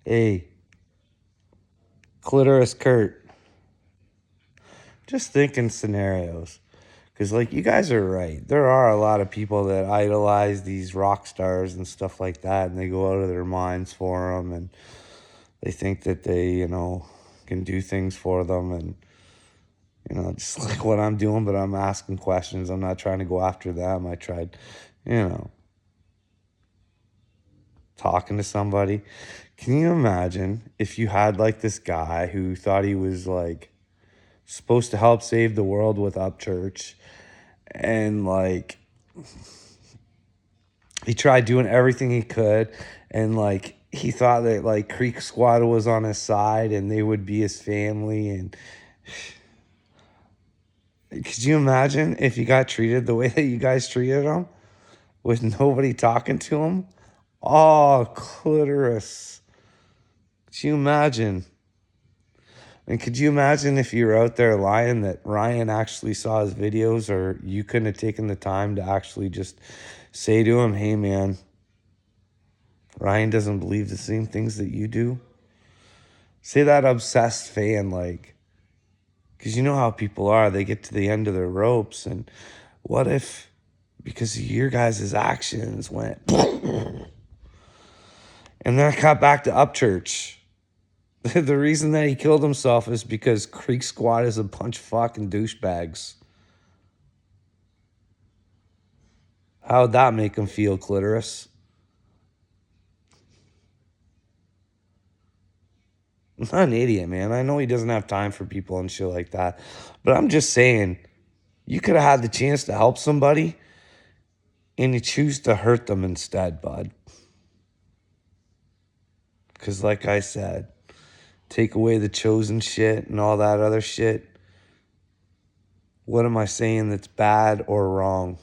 Hey, Clitoris Kurt. Just thinking scenarios. Because, like, you guys are right. There are a lot of people that idolize these rock stars and stuff like that, and they go out of their minds for them, and they think that they, can do things for them, and, just like what I'm doing, but I'm asking questions. I'm not trying to go after them. I tried, you know, talking to somebody. Can you imagine if you had, like, this guy who thought he was, like, supposed to help save the world with Upchurch, and, like, he tried doing everything he could, and, like, he thought that, like, Creek Squad was on his side and they would be his family. And could you imagine if he got treated the way that you guys treated him with nobody talking to him? Oh, clitoris. Could you imagine? And could you imagine if you were out there lying that Ryan actually saw his videos, or you couldn't have taken the time to actually just say to him, hey, man, Ryan doesn't believe the same things that you do? Say that obsessed fan, like, because you know how people are. They get to the end of their ropes, and what if, because of your guys' actions, went, and then I got back to Upchurch. The reason that he killed himself is because Creek Squad is a bunch of fucking douchebags. How would that make him feel, clitoris? I'm not an idiot, man. I know he doesn't have time for people and shit like that. But I'm just saying, you could have had the chance to help somebody, and you choose to hurt them instead, bud. Because, like I said, take away the chosen shit and all that other shit. What am I saying that's bad or wrong?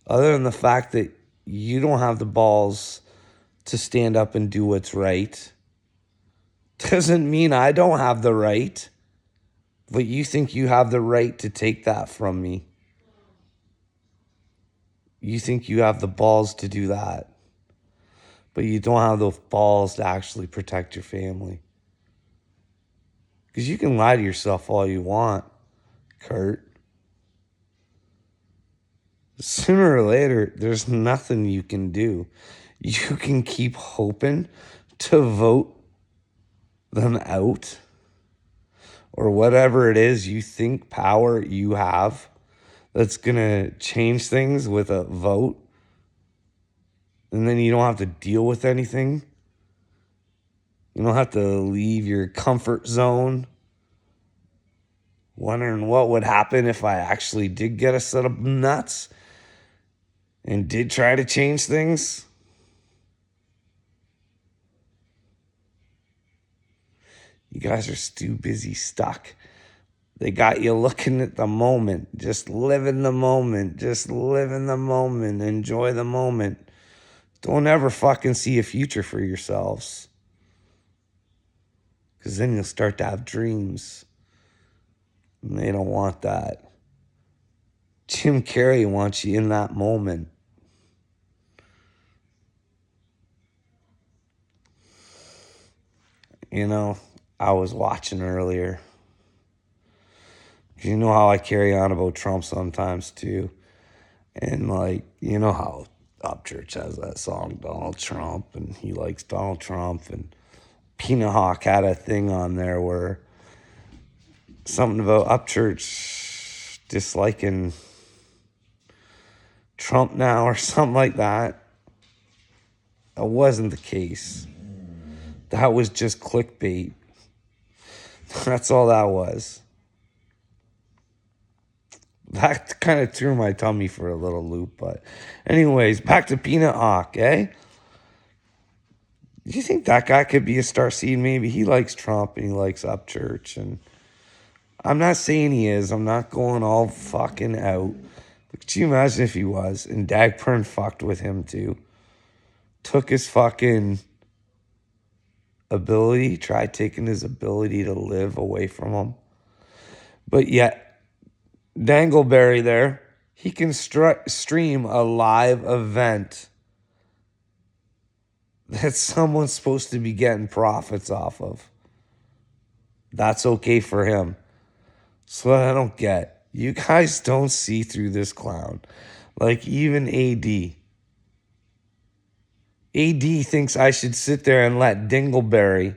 Other than the fact that you don't have the balls to stand up and do what's right, doesn't mean I don't have the right. But you think you have the right to take that from me. You think you have the balls to do that. But you don't have those balls to actually protect your family. Because you can lie to yourself all you want, Kurt. Sooner or later, there's nothing you can do. You can keep hoping to vote them out, or whatever it is you think power you have that's going to change things with a vote. And then you don't have to deal with anything. You don't have to leave your comfort zone wondering what would happen if I actually did get a set of nuts and did try to change things. You guys are too busy stuck. They got you looking at the moment. Just live in the moment. Just live in the moment. Enjoy the moment. Don't ever fucking see a future for yourselves. Because then you'll start to have dreams. And they don't want that. Jim Carrey wants you in that moment. I was watching earlier. You know how I carry on about Trump sometimes too. And, like, you know how Upchurch has that song, Donald Trump, and he likes Donald Trump. And Peanut Hawk had a thing on there where something about Upchurch disliking Trump now or something like that. That wasn't the case. That was just clickbait. That's all that was. That kind of threw my tummy for a little loop. But anyways, back to Peanut Hawk, eh? Do you think that guy could be a star seed? Maybe. He likes Trump and he likes Upchurch. And I'm not saying he is. I'm not going all fucking out. But could you imagine if he was? And Dagpern fucked with him too. Took his fucking ability, tried taking his ability to live away from him. But yet, Dangleberry there, he can stream a live event that someone's supposed to be getting profits off of. That's okay for him. So I don't get. You guys don't see through this clown. Like even AD. AD thinks I should sit there and let Dingleberry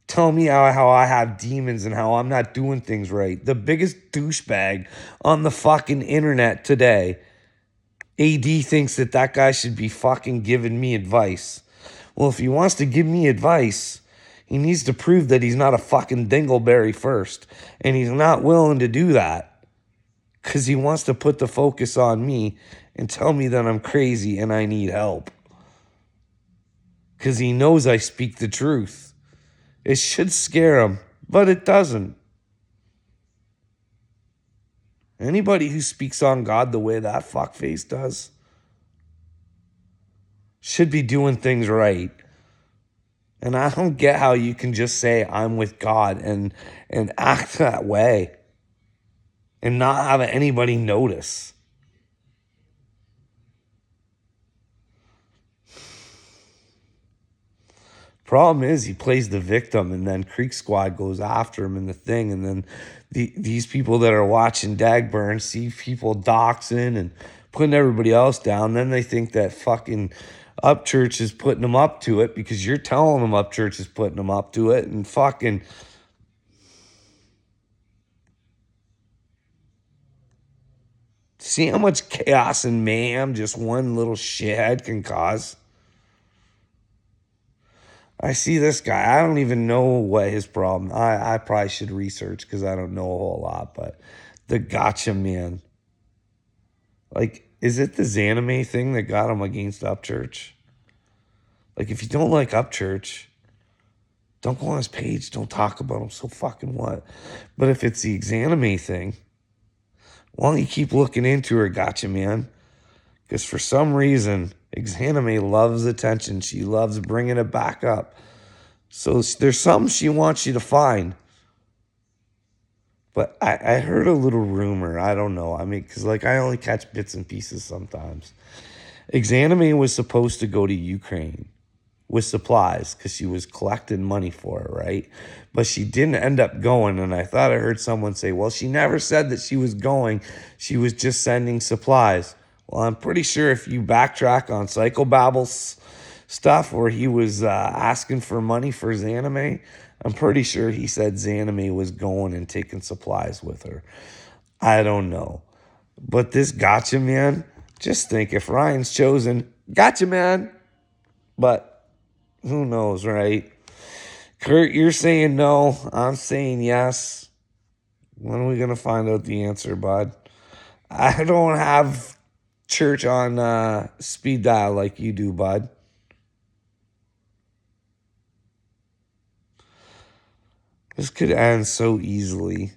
tell me how I have demons and how I'm not doing things right. The biggest douchebag on the fucking internet today. AD thinks that guy should be fucking giving me advice. Well, if he wants to give me advice, he needs to prove that he's not a fucking dingleberry first. And he's not willing to do that because he wants to put the focus on me and tell me that I'm crazy and I need help. Because he knows I speak the truth. It should scare him, but it doesn't. Anybody who speaks on God the way that fuckface does should be doing things right. And I don't get how you can just say I'm with God and act that way and not have anybody notice. Problem is he plays the victim and then Creek Squad goes after him in the thing. And then these people that are watching Dagburn see people doxing and putting everybody else down. Then they think that fucking Upchurch is putting them up to it because you're telling them Upchurch is putting them up to it. And fucking... see how much chaos and mayhem just one little shithead can cause? I see this guy. I don't even know what his problem. I probably should research because I don't know a whole lot. But the gotcha man. Like, is it the Zanime thing that got him against Upchurch? Like, if you don't like Upchurch, don't go on his page. Don't talk about him. So fucking what? But if it's the Zanime thing, why don't you keep looking into her, gotcha man? Because for some reason, Exanime loves attention. She loves bringing it back up. So there's something she wants you to find. But I heard a little rumor. I don't know. I mean, because like I only catch bits and pieces sometimes. Exanime was supposed to go to Ukraine with supplies because she was collecting money for it, right? But she didn't end up going. And I thought I heard someone say, well, she never said that she was going. She was just sending supplies. Well, I'm pretty sure if you backtrack on Psychobabble's stuff where he was asking for money for Zanime, I'm pretty sure he said Zanime was going and taking supplies with her. I don't know. But this gotcha man, just think if Ryan's chosen, gotcha man. But who knows, right? Kurt, you're saying no. I'm saying yes. When are we going to find out the answer, bud? I don't have church on speed dial like you do, bud. This could end so easily.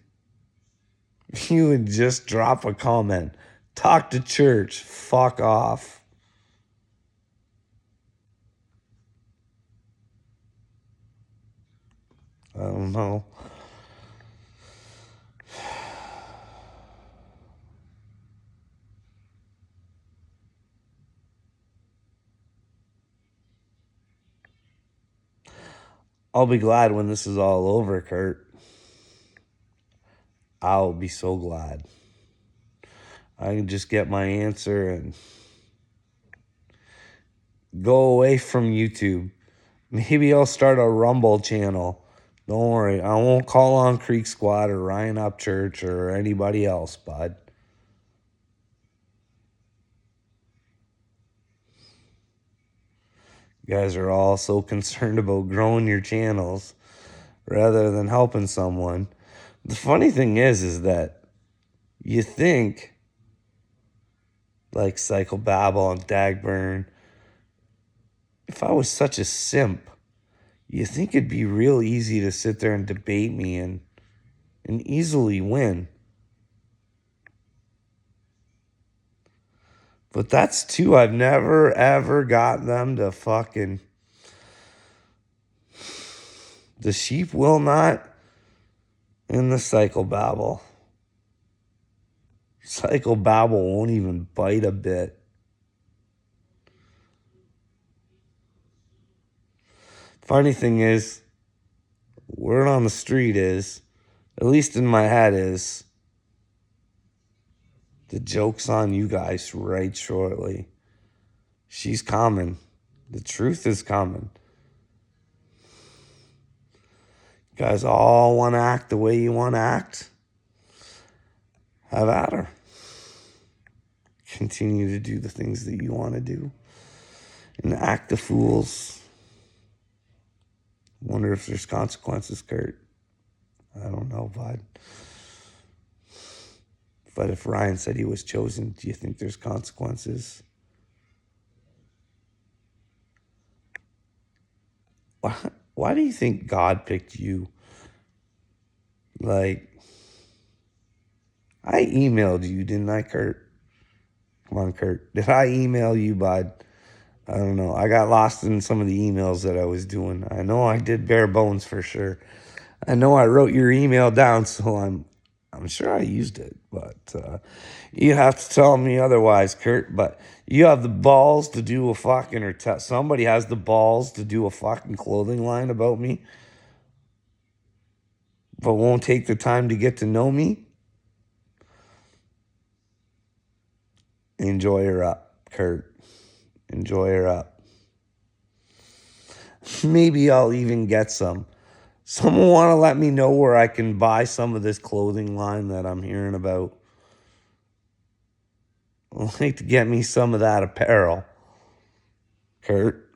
You would just drop a comment. Talk to church. Fuck off. I don't know. I'll be glad when this is all over, Kurt. I'll be so glad. I can just get my answer and go away from YouTube. Maybe I'll start a Rumble channel. Don't worry. I won't call on Creek Squad or Ryan Upchurch or anybody else, bud. You guys are all so concerned about growing your channels rather than helping someone. The funny thing is that you think like Psychobabble and Dagburn, if I was such a simp, you think it'd be real easy to sit there and debate me and easily win. But that's two I've never, ever got them to fucking... The sheep will not, and the Psychobabble. Psychobabble won't even bite a bit. Funny thing is, word on the street is, at least in my head, is the joke's on you guys right shortly. She's coming. The truth is coming. You guys all want to act the way you want to act. Have at her. Continue to do the things that you want to do. And act the fools. Wonder if there's consequences, Kurt. I don't know, bud. But if Ryan said he was chosen, do you think there's consequences? Why do you think God picked you? Like, I emailed you, didn't I, Kurt? Come on, Kurt. Did I email you, bud? I don't know. I got lost in some of the emails that I was doing. I know I did bare bones for sure. I know I wrote your email down, so I'm sure I used it, but you have to tell me otherwise, Kurt. But you have the balls to do a fucking, or somebody has the balls to do a fucking clothing line about me, but won't take the time to get to know me. Enjoy her up, Kurt. Enjoy her up. Maybe I'll even get some. Someone want to let me know where I can buy some of this clothing line that I'm hearing about. I'd like to get me some of that apparel, Kurt.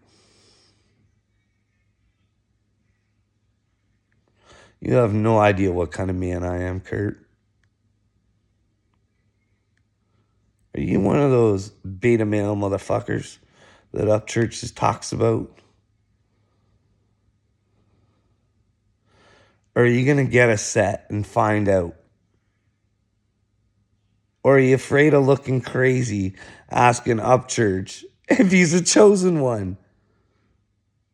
You have no idea what kind of man I am, Kurt. Are you one of those beta male motherfuckers that Upchurch just talks about? Or are you going to get a set and find out? Or are you afraid of looking crazy asking Upchurch if he's a chosen one?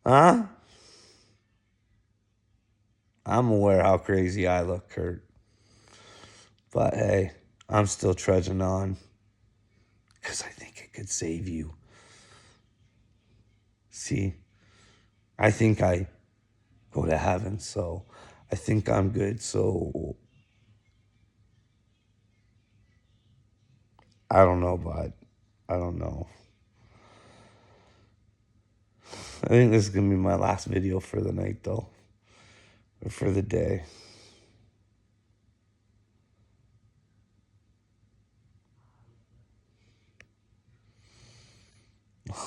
Huh? I'm aware how crazy I look, Kurt. But hey, I'm still trudging on because I think it could save you. See, I think I go to heaven, so I think I'm good. So I don't know, bud. I don't know. I think this is going to be my last video for the night, though, or for the day.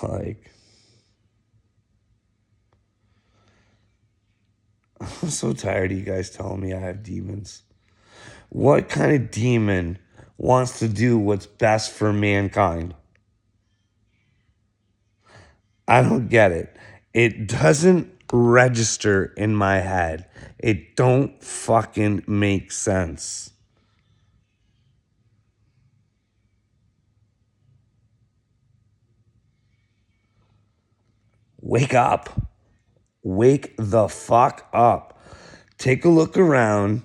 Like, I'm so tired of you guys telling me I have demons. What kind of demon wants to do what's best for mankind? I don't get it. It doesn't register in my head. It don't fucking make sense. Wake up. Wake the fuck up. Take a look around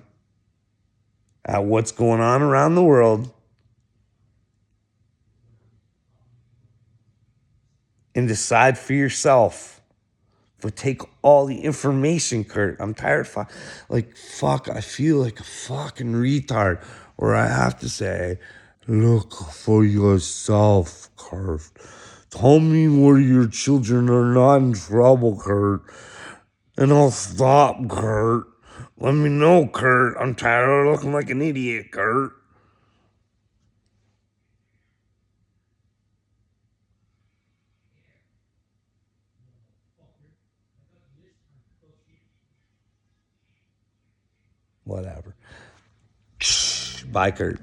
at what's going on around the world and decide for yourself. But take all the information, Kurt. I'm tired. Fuck, I feel like a fucking retard where I have to say, look for yourself, Kurt. Tell me where your children are not in trouble, Kurt. And I'll stop, Kurt. Let me know, Kurt. I'm tired of looking like an idiot, Kurt. Whatever. Bye, Kurt.